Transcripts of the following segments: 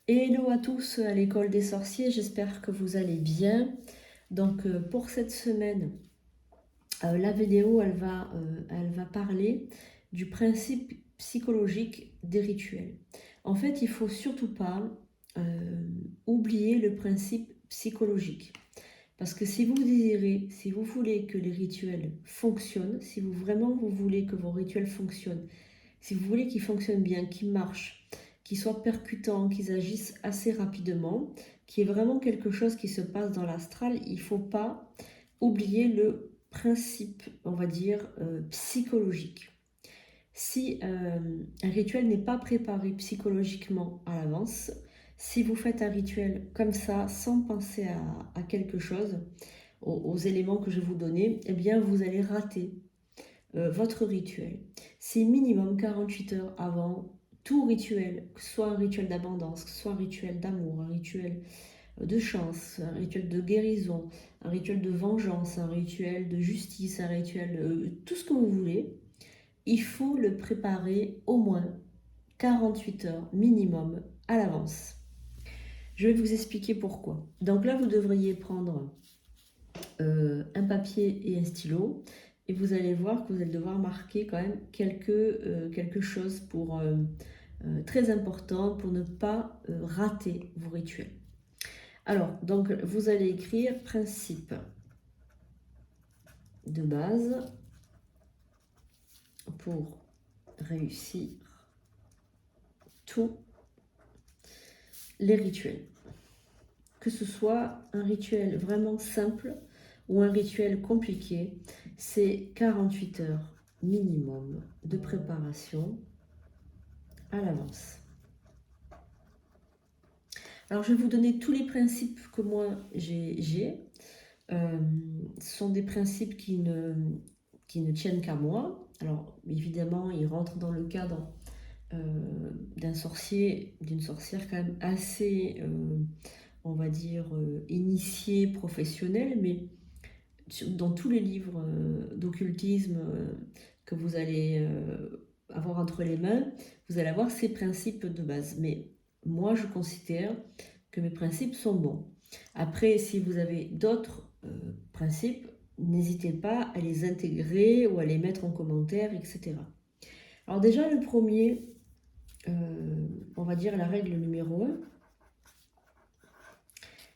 Hello à tous à l'école des sorciers, j'espère que vous allez bien. Donc pour cette semaine, la vidéo elle va parler du principe psychologique des rituels. En fait, il faut surtout pas oublier le principe psychologique. Parce que si vous désirez, si vous voulez que les rituels fonctionnent, si vous vraiment vous voulez que vos rituels fonctionnent, si vous voulez qu'ils fonctionnent bien, qu'ils marchent, qu'ils soient percutants, qu'ils agissent assez rapidement, qu'il y ait vraiment quelque chose qui se passe dans l'astral, il ne faut pas oublier le principe, on va dire, psychologique. Si un rituel n'est pas préparé psychologiquement à l'avance, si vous faites un rituel comme ça, sans penser à quelque chose, aux éléments que je vais vous donner, eh bien vous allez rater votre rituel. C'est minimum 48 heures avant tout rituel, que ce soit un rituel d'abondance, que ce soit un rituel d'amour, un rituel de chance, un rituel de guérison, un rituel de vengeance, un rituel de justice, un rituel, tout ce que vous voulez. Il faut le préparer au moins 48 heures minimum à l'avance. Je vais vous expliquer pourquoi. Donc là, vous devriez prendre un papier et un stylo et vous allez voir que vous allez devoir marquer quand même quelque chose pour, très important pour ne pas rater vos rituels. Alors, donc vous allez écrire principe de base pour réussir tous les rituels. Que ce soit un rituel vraiment simple ou un rituel compliqué, c'est 48 heures minimum de préparation à l'avance. Alors je vais vous donner tous les principes que moi j'ai. Ce sont des principes qui ne tiennent qu'à moi. Alors évidemment, ils rentrent dans le cadre d'un sorcier, d'une sorcière quand même assez, on va dire, initiée, professionnelle, mais dans tous les livres d'occultisme que vous allez avoir entre les mains, vous allez avoir ces principes de base. Mais moi, je considère que mes principes sont bons. Après, si vous avez d'autres principes, n'hésitez pas à les intégrer ou à les mettre en commentaire, etc. Alors déjà, le premier, on va dire la règle numéro 1,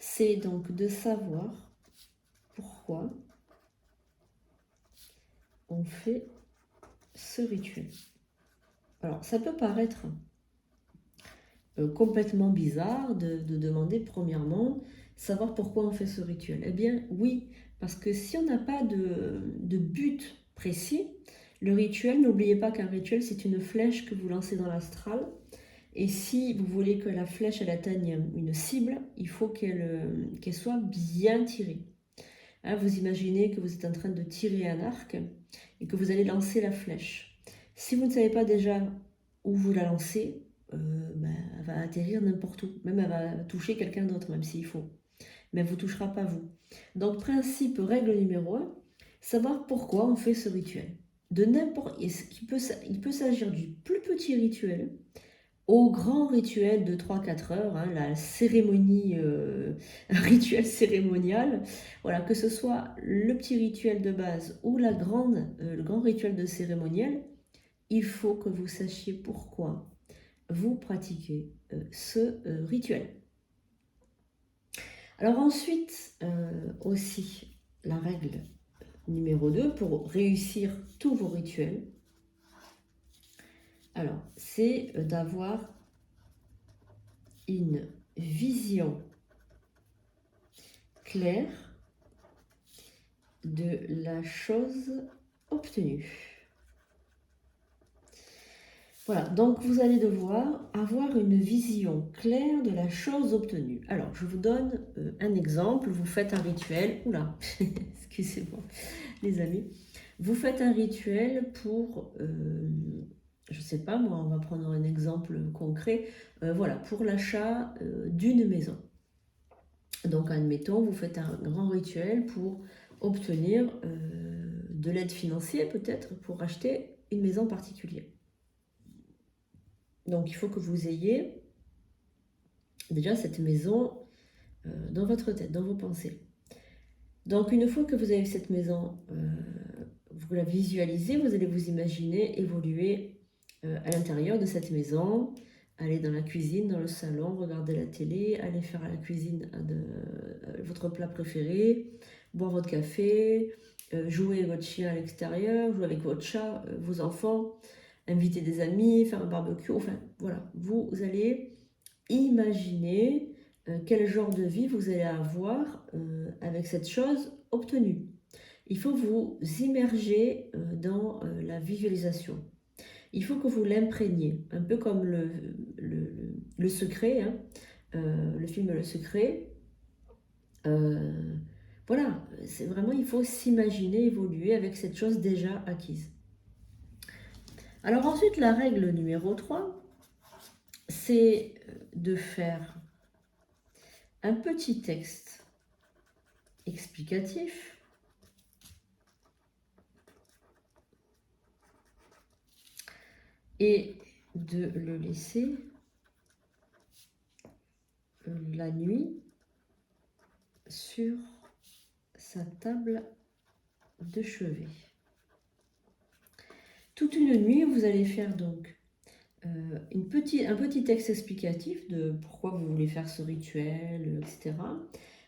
c'est donc de savoir pourquoi on fait ce rituel. Alors, ça peut paraître complètement bizarre de demander premièrement savoir pourquoi on fait ce rituel. Eh bien, oui, parce que si on n'a pas de but précis, le rituel, n'oubliez pas qu'un rituel, c'est une flèche que vous lancez dans l'astral. Et si vous voulez que la flèche elle atteigne une cible, il faut qu'elle soit bien tirée. Hein, vous imaginez que vous êtes en train de tirer un arc et que vous allez lancer la flèche. Si vous ne savez pas déjà où vous la lancez, elle va atterrir n'importe où. Même elle va toucher quelqu'un d'autre, même s'il faut. Mais elle ne vous touchera pas vous. Donc, principe, règle numéro 1, savoir pourquoi on fait ce rituel. De n'importe, il peut s'agir du plus petit rituel au grand rituel de 3-4 heures, hein, la cérémonie, un rituel cérémonial, voilà, que ce soit le petit rituel de base ou le grand rituel de cérémonial, il faut que vous sachiez pourquoi vous pratiquez ce rituel. Alors ensuite, aussi, la règle numéro 2 pour réussir tous vos rituels, alors, c'est d'avoir une vision claire de la chose obtenue. Voilà, donc vous allez devoir avoir une vision claire de la chose obtenue. Alors, je vous donne un exemple. Vous faites un rituel. Oula, excusez-moi, les amis. Vous faites un rituel pour, je ne sais pas, moi, on va prendre un exemple concret. Voilà, pour l'achat d'une maison. Donc, admettons, vous faites un grand rituel pour obtenir de l'aide financière, peut-être, pour acheter une maison particulière. Donc, il faut que vous ayez déjà cette maison dans votre tête, dans vos pensées. Donc une fois que vous avez cette maison, vous la visualisez, vous allez vous imaginer évoluer à l'intérieur de cette maison, aller dans la cuisine, dans le salon, regarder la télé, aller faire à la cuisine votre plat préféré, boire votre café, jouer avec votre chien à l'extérieur, jouer avec votre chat, vos enfants, inviter des amis, faire un barbecue, enfin voilà, vous allez imaginer quel genre de vie vous allez avoir avec cette chose obtenue. Il faut vous immerger dans la visualisation. Il faut que vous l'imprégniez, un peu comme le secret, hein, le film Le Secret. Voilà, c'est vraiment, il faut s'imaginer évoluer avec cette chose déjà acquise. Alors ensuite, la règle numéro 3, c'est de faire un petit texte explicatif et de le laisser la nuit sur sa table de chevet. Toute une nuit, vous allez faire donc un petit texte explicatif de pourquoi vous voulez faire ce rituel, etc.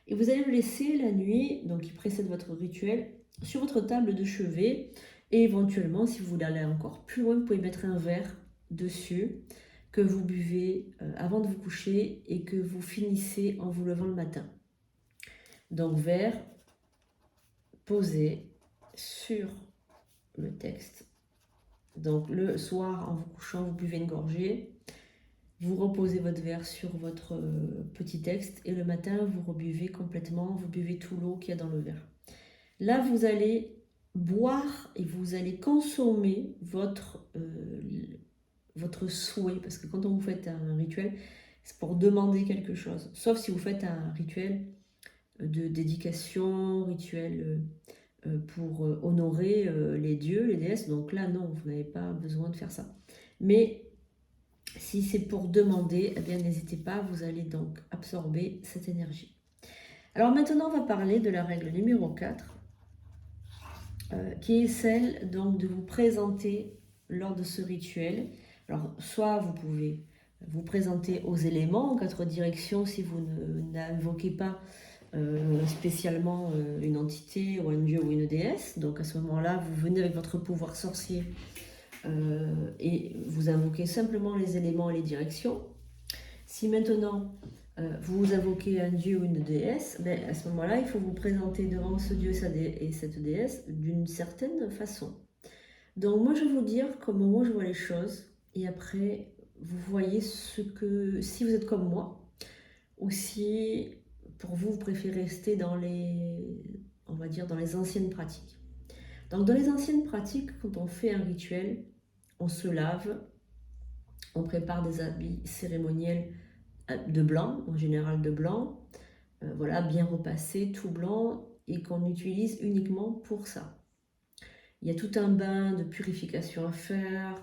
Et vous allez le laisser la nuit, donc qui précède votre rituel, sur votre table de chevet. Et éventuellement, si vous voulez aller encore plus loin, vous pouvez mettre un verre dessus que vous buvez avant de vous coucher et que vous finissez en vous levant le matin. Donc verre posé sur le texte. Donc le soir, en vous couchant, vous buvez une gorgée. Vous reposez votre verre sur votre petit texte et le matin, vous rebuvez complètement, vous buvez tout l'eau qu'il y a dans le verre. Là, vous allez boire et vous allez consommer votre souhait, parce que quand on vous fait un rituel, c'est pour demander quelque chose. Sauf si vous faites un rituel de dédication, rituel pour honorer les dieux, les déesses. Donc là, non, vous n'avez pas besoin de faire ça. Mais si c'est pour demander, eh bien n'hésitez pas, vous allez donc absorber cette énergie. Alors maintenant, on va parler de la règle numéro 4, qui est celle donc de vous présenter lors de ce rituel. Alors, soit vous pouvez vous présenter aux éléments en 4 directions si vous n'invoquez pas spécialement une entité ou un dieu ou une déesse. Donc à ce moment-là, vous venez avec votre pouvoir sorcier et vous invoquez simplement les éléments et les directions. Si maintenant vous invoquez un dieu ou une déesse, ben, à ce moment-là, il faut vous présenter devant ce dieu et cette déesse d'une certaine façon. Donc moi, je vais vous dire comment moi je vois les choses, et après, vous voyez si vous êtes comme moi, ou si pour vous, vous préférez rester dans on va dire, dans les anciennes pratiques. Donc dans les anciennes pratiques, quand on fait un rituel, on se lave, on prépare des habits cérémoniels de blanc, en général de blanc, voilà, bien repassé, tout blanc, et qu'on utilise uniquement pour ça. Il y a tout un bain de purification à faire,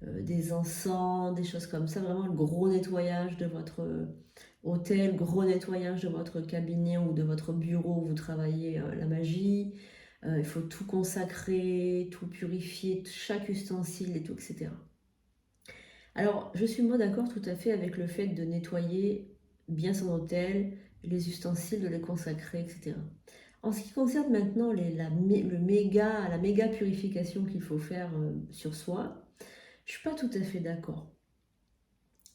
des encens, des choses comme ça, vraiment le gros nettoyage de votre hôtel, gros nettoyage de votre cabinet ou de votre bureau où vous travaillez la magie. Il faut tout consacrer, tout purifier, chaque ustensile et tout, etc. Alors, je suis moi d'accord tout à fait avec le fait de nettoyer bien son hôtel, les ustensiles, de les consacrer, etc. En ce qui concerne maintenant la méga purification qu'il faut faire sur soi, je ne suis pas tout à fait d'accord.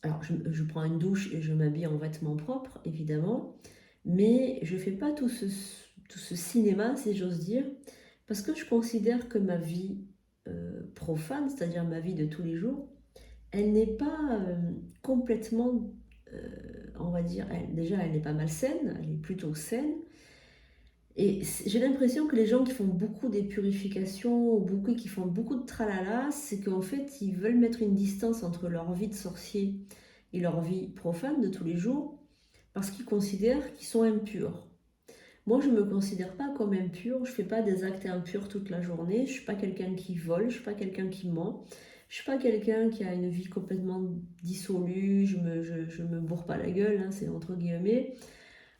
Alors, je prends une douche et je m'habille en vêtements propres, évidemment, mais je ne fais pas tout ce cinéma, si j'ose dire, parce que je considère que ma vie profane, c'est-à-dire ma vie de tous les jours, elle n'est pas complètement, on va dire, déjà elle n'est pas malsaine, elle est plutôt saine. Et j'ai l'impression que les gens qui font beaucoup des purifications, ou qui font beaucoup de tralala, c'est qu'en fait ils veulent mettre une distance entre leur vie de sorcier et leur vie profane de tous les jours, parce qu'ils considèrent qu'ils sont impurs. Moi, je ne me considère pas comme impure, je ne fais pas des actes impurs toute la journée, je ne suis pas quelqu'un qui vole, je ne suis pas quelqu'un qui ment. Je suis pas quelqu'un qui a une vie complètement dissolue, je me bourre pas la gueule, hein, c'est entre guillemets.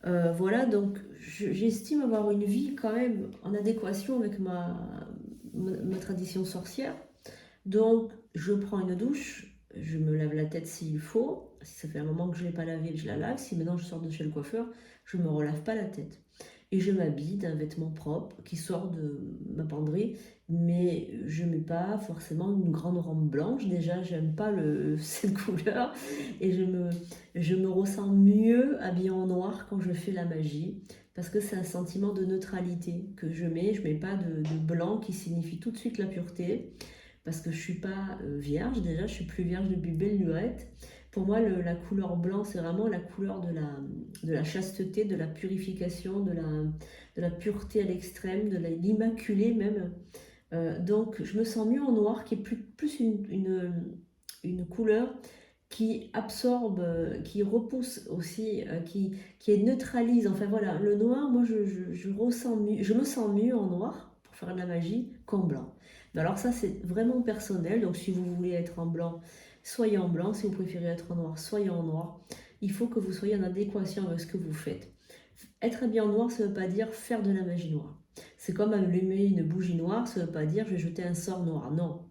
Voilà, donc j'estime avoir une vie quand même en adéquation avec ma tradition sorcière. Donc, je prends une douche, je me lave la tête s'il faut. Si ça fait un moment que je ne l'ai pas lavée, je la lave. Si maintenant je sors de chez le coiffeur, je ne me relave pas la tête. Et je m'habille d'un vêtement propre qui sort de ma penderie, mais je ne mets pas forcément une grande robe blanche. Déjà, j'aime pas cette couleur et je me ressens mieux habillée en noir quand je fais la magie parce que c'est un sentiment de neutralité que je mets. Je ne mets pas de blanc qui signifie tout de suite la pureté parce que je suis pas vierge déjà, je suis plus vierge depuis belle lurette. Pour moi, la couleur blanc, c'est vraiment la couleur de la chasteté, de la purification, de la pureté à l'extrême, de l'immaculé même. Donc, je me sens mieux en noir, qui est plus une couleur qui absorbe, qui repousse aussi, qui est neutralise. Enfin voilà, le noir, moi je ressens mieux, je me sens mieux en noir pour faire de la magie qu'en blanc. Mais alors ça c'est vraiment personnel, donc si vous voulez être en blanc, soyez en blanc, si vous préférez être en noir, soyez en noir. Il faut que vous soyez en adéquation avec ce que vous faites. Être habillé en noir, ça ne veut pas dire faire de la magie noire. C'est comme allumer une bougie noire, ça ne veut pas dire je vais jeter un sort noir. Non,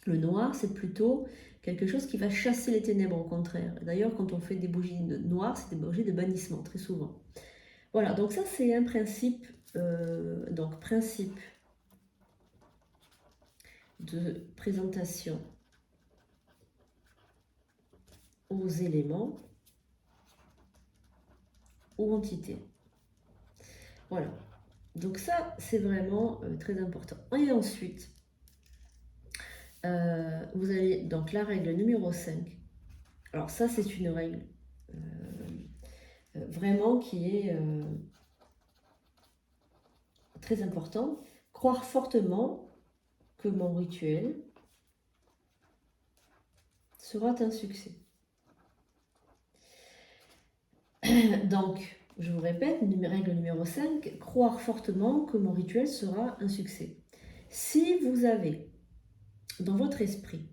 le noir, c'est plutôt quelque chose qui va chasser les ténèbres, au contraire. D'ailleurs, quand on fait des bougies noires, c'est des bougies de bannissement, très souvent. Voilà, donc ça, c'est un principe. Donc, principe de présentation aux éléments ou entités. Voilà. Donc ça, c'est vraiment très important. Et ensuite, vous allez, donc la règle numéro 5. Alors ça, c'est une règle vraiment qui est très importante. Croire fortement que mon rituel sera un succès. Donc, je vous répète, règle numéro 5, croire fortement que mon rituel sera un succès. Si vous avez dans votre esprit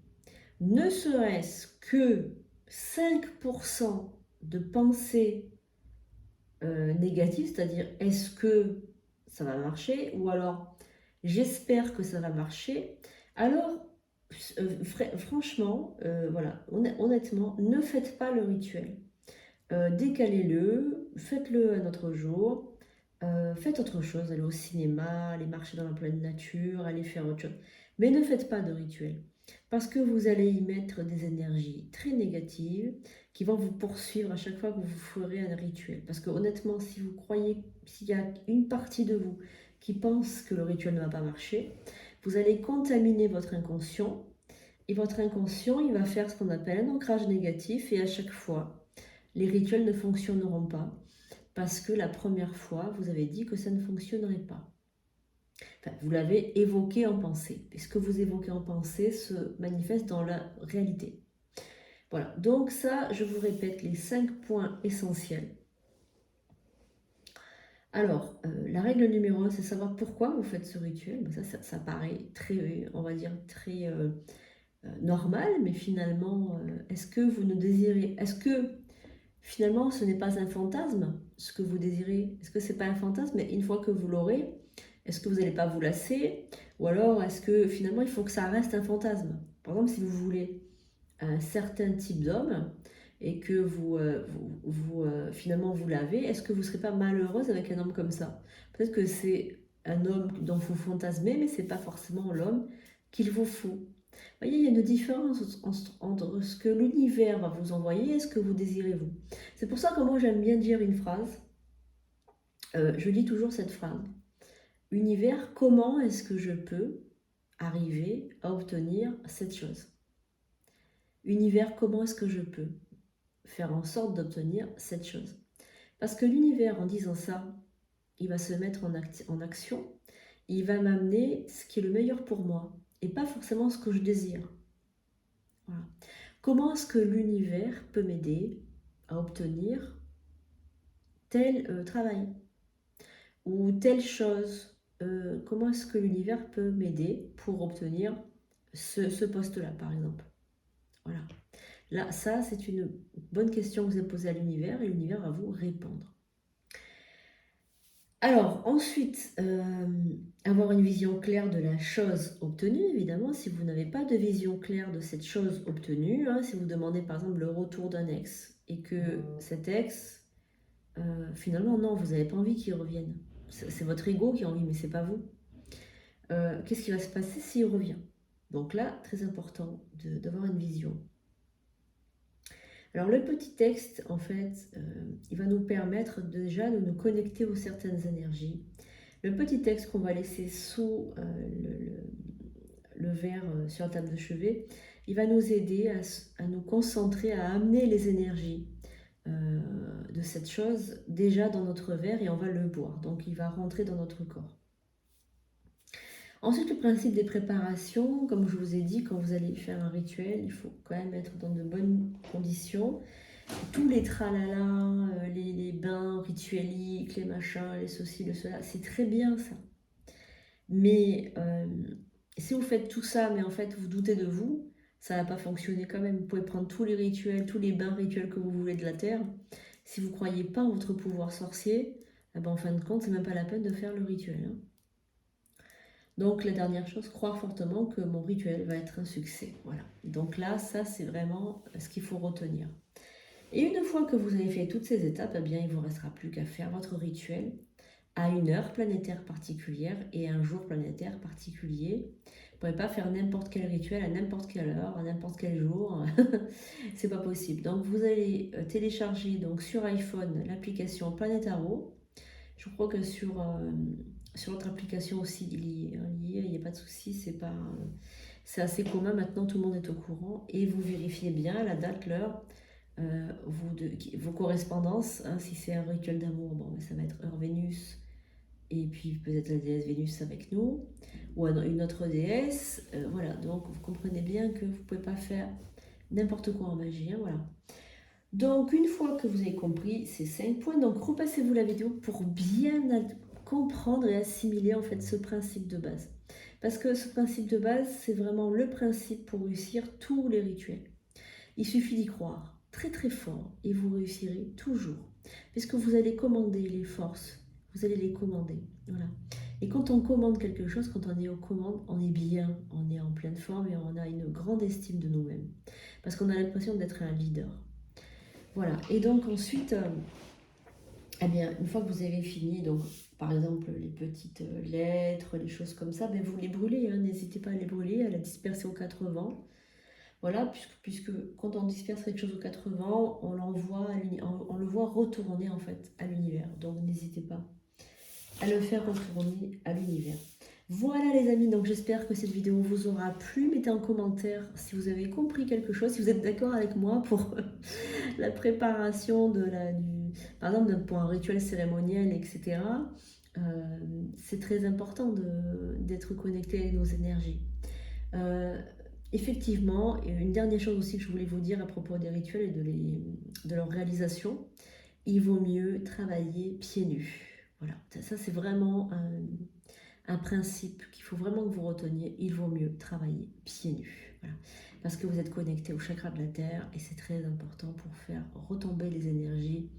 ne serait-ce que 5% de pensée négative, c'est-à-dire est-ce que ça va marcher ou alors j'espère que ça va marcher, alors franchement, voilà, honnêtement, ne faites pas le rituel. Décalez-le, faites-le un autre jour, faites autre chose, allez au cinéma, allez marcher dans la pleine nature, allez faire autre chose. Mais ne faites pas de rituel, parce que vous allez y mettre des énergies très négatives qui vont vous poursuivre à chaque fois que vous ferez un rituel. Parce que honnêtement, si vous croyez, s'il y a une partie de vous qui pense que le rituel ne va pas marcher, vous allez contaminer votre inconscient, et votre inconscient, il va faire ce qu'on appelle un ancrage négatif, et à chaque fois, les rituels ne fonctionneront pas parce que la première fois, vous avez dit que ça ne fonctionnerait pas. Enfin, vous l'avez évoqué en pensée. Et ce que vous évoquez en pensée se manifeste dans la réalité. Voilà, donc ça, je vous répète les 5 points essentiels. Alors, la règle numéro 1, c'est savoir pourquoi vous faites ce rituel. Ça paraît très, on va dire, très normal, mais finalement, est-ce que vous ne désirez... Est-ce que finalement, ce n'est pas un fantasme, ce que vous désirez? Est-ce que c'est pas un fantasme, mais une fois que vous l'aurez, est-ce que vous n'allez pas vous lasser? Ou alors, est-ce que finalement, il faut que ça reste un fantasme? Par exemple, si vous voulez un certain type d'homme et que finalement vous l'avez, est-ce que vous ne serez pas malheureuse avec un homme comme ça? Peut-être que c'est un homme dont vous fantasmez, mais ce n'est pas forcément l'homme qu'il vous faut. Vous voyez, il y a une différence entre ce que l'univers va vous envoyer et ce que vous désirez vous. C'est pour ça que moi j'aime bien dire une phrase. Je lis toujours cette phrase. Univers, comment est-ce que je peux arriver à obtenir cette chose? Univers, comment est-ce que je peux faire en sorte d'obtenir cette chose? Parce que l'univers, en disant ça, il va se mettre en action, il va m'amener ce qui est le meilleur pour moi, et pas forcément ce que je désire. Voilà. Comment est-ce que l'univers peut m'aider à obtenir tel travail ou telle chose? Comment est-ce que l'univers peut m'aider pour obtenir ce poste-là, par exemple. Voilà. Là, ça, c'est une bonne question que vous avez posée à l'univers et l'univers va vous répondre. Alors, ensuite, avoir une vision claire de la chose obtenue, évidemment. Si vous n'avez pas de vision claire de cette chose obtenue, hein, si vous demandez par exemple le retour d'un ex et que cet ex, finalement, non, vous n'avez pas envie qu'il revienne. C'est votre ego qui a envie, mais c'est pas vous. Qu'est-ce qui va se passer s'il revient? Donc là, très important d'avoir une vision. Alors le petit texte, en fait, il va nous permettre déjà de nous connecter aux certaines énergies. Le petit texte qu'on va laisser sous le verre sur la table de chevet, il va nous aider à nous concentrer, à amener les énergies de cette chose déjà dans notre verre et on va le boire. Donc il va rentrer dans notre corps. Ensuite, le principe des préparations, comme je vous ai dit, quand vous allez faire un rituel, il faut quand même être dans de bonnes conditions. Tous les tralala, les bains ritueliques, les machins, les ceci, le cela, c'est très bien ça. Mais si vous faites tout ça, mais en fait vous doutez de vous, ça va pas fonctionner quand même. Vous pouvez prendre tous les rituels, tous les bains rituels que vous voulez de la Terre. Si vous ne croyez pas en votre pouvoir sorcier, eh ben, en fin de compte, c'est même pas la peine de faire le rituel. Hein. Donc la dernière chose, croire fortement que mon rituel va être un succès. Voilà. Donc là, ça c'est vraiment ce qu'il faut retenir. Et une fois que vous avez fait toutes ces étapes, eh bien, il ne vous restera plus qu'à faire votre rituel à une heure planétaire particulière et un jour planétaire particulier. Vous ne pouvez pas faire n'importe quel rituel à n'importe quelle heure, à n'importe quel jour. C'est pas possible. Donc vous allez télécharger donc, sur iPhone l'application Planetaro. Je crois que sur notre application aussi, il n'y a pas de souci, c'est assez commun, maintenant tout le monde est au courant. Et vous vérifiez bien la date, l'heure, vos correspondances. Hein, si c'est un rituel d'amour, bon, ça va être heure Vénus, et puis peut-être la déesse Vénus avec nous, ou une autre déesse. Voilà, donc vous comprenez bien que vous ne pouvez pas faire n'importe quoi en magie. Hein, voilà. Donc, une fois que vous avez compris ces 5 points, donc repassez-vous la vidéo pour bien comprendre et assimiler en fait ce principe de base. Parce que ce principe de base, c'est vraiment le principe pour réussir tous les rituels. Il suffit d'y croire très très fort et vous réussirez toujours. Puisque vous allez commander les forces, vous allez les commander. Voilà. Et quand on commande quelque chose, quand on est aux commandes, on est bien, on est en pleine forme et on a une grande estime de nous-mêmes. Parce qu'on a l'impression d'être un leader. Voilà, et donc ensuite, eh bien, une fois que vous avez fini, donc par exemple les petites lettres, les choses comme ça, ben, vous les brûlez, hein, n'hésitez pas à les brûler, à la disperser aux 4 vents. Voilà, puisque quand on disperse quelque chose aux 4 vents, on le voit retourner en fait à l'univers. Donc n'hésitez pas à le faire retourner à l'univers. Voilà les amis, donc j'espère que cette vidéo vous aura plu. Mettez en commentaire si vous avez compris quelque chose, si vous êtes d'accord avec moi pour la préparation par exemple pour un rituel cérémoniel, etc. C'est très important d'être connecté avec nos énergies. Effectivement, une dernière chose aussi que je voulais vous dire à propos des rituels et de leur réalisation, il vaut mieux travailler pieds nus. Voilà, ça c'est vraiment un principe qu'il faut vraiment que vous reteniez. Il vaut mieux travailler pieds nus. Voilà. Parce que vous êtes connecté au chakra de la terre et c'est très important pour faire retomber les énergies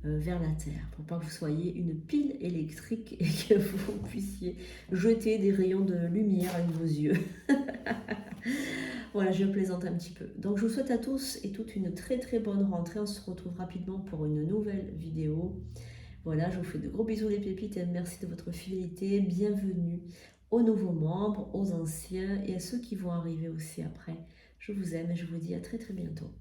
vers la terre, pour pas que vous soyez une pile électrique et que vous puissiez jeter des rayons de lumière avec vos yeux. Voilà, je plaisante un petit peu. Donc je vous souhaite à tous et toutes une très très bonne rentrée. On se retrouve rapidement pour une nouvelle vidéo. Voilà, je vous fais de gros bisous les pépites et merci de votre fidélité. Bienvenue aux nouveaux membres, aux anciens et à ceux qui vont arriver aussi après. Je vous aime et je vous dis à très très bientôt.